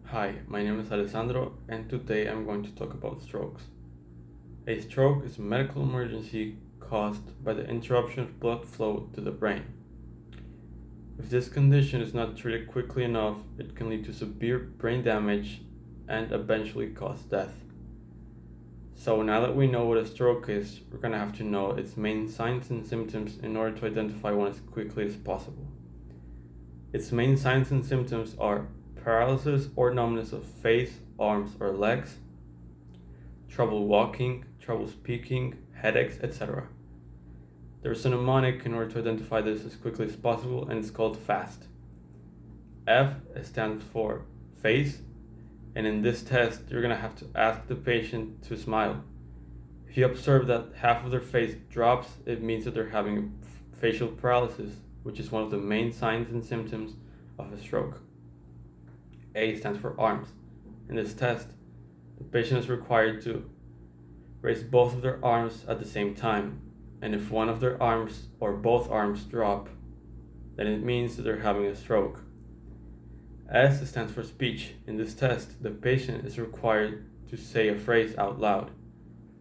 Hi, my name is Alessandro, and today I'm going to talk about strokes. A stroke is a medical emergency caused by the interruption of blood flow to the brain. If this condition is not treated quickly enough, it can lead to severe brain damage and eventually cause death. So, now that we know what a stroke is, we're going to have to know its main signs and symptoms in order to identify one as quickly as possible. Its main signs and symptoms are paralysis or numbness of face, arms, or legs, trouble walking, trouble speaking, headaches, etc. There's a mnemonic in order to identify this as quickly as possible, and it's called FAST. F stands for face, and in this test, you're going to have to ask the patient to smile. If you observe that half of their face drops, it means that they're having facial paralysis, which is one of the main signs and symptoms of a stroke. A stands for arms. In this test, the patient is required to raise both of their arms at the same time, and if one of their arms or both arms drop, then it means that they're having a stroke. S stands for speech. In this test, the patient is required to say a phrase out loud,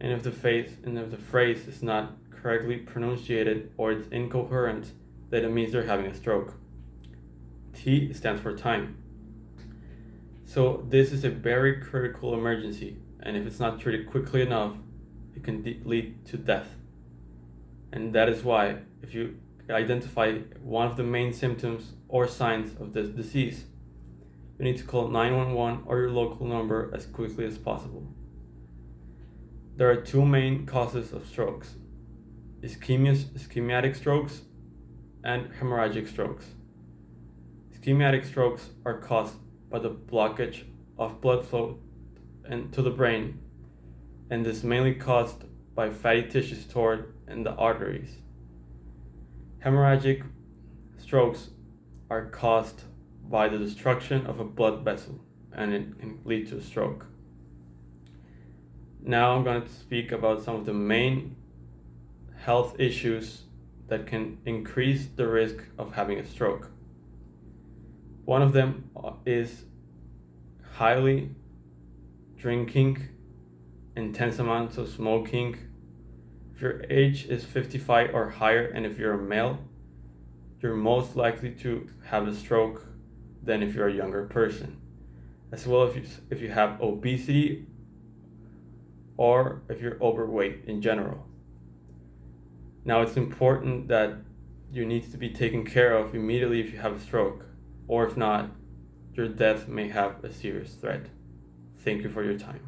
and if the phrase is not correctly pronunciated or it's incoherent, then it means they're having a stroke. T stands for time. So this is a very critical emergency, and if it's not treated quickly enough, it can lead to death. And that is why, if you identify one of the main symptoms or signs of this disease, you need to call 911 or your local number as quickly as possible. There are two main causes of strokes: ischemic strokes and hemorrhagic strokes. Ischemic strokes are caused by the blockage of blood flow to the brain, and is mainly caused by fatty tissue stored in the arteries. Hemorrhagic strokes are caused by the destruction of a blood vessel, and it can lead to a stroke. Now I'm going to speak about some of the main health issues that can increase the risk of having a stroke. One of them is highly drinking, intense amounts of smoking. If your age is 55 or higher, and if you're a male, you're most likely to have a stroke than if you're a younger person. As well, if you have obesity or if you're overweight in general. Now, it's important that you need to be taken care of immediately if you have a stroke, or if not, your death may have a serious threat. Thank you for your time.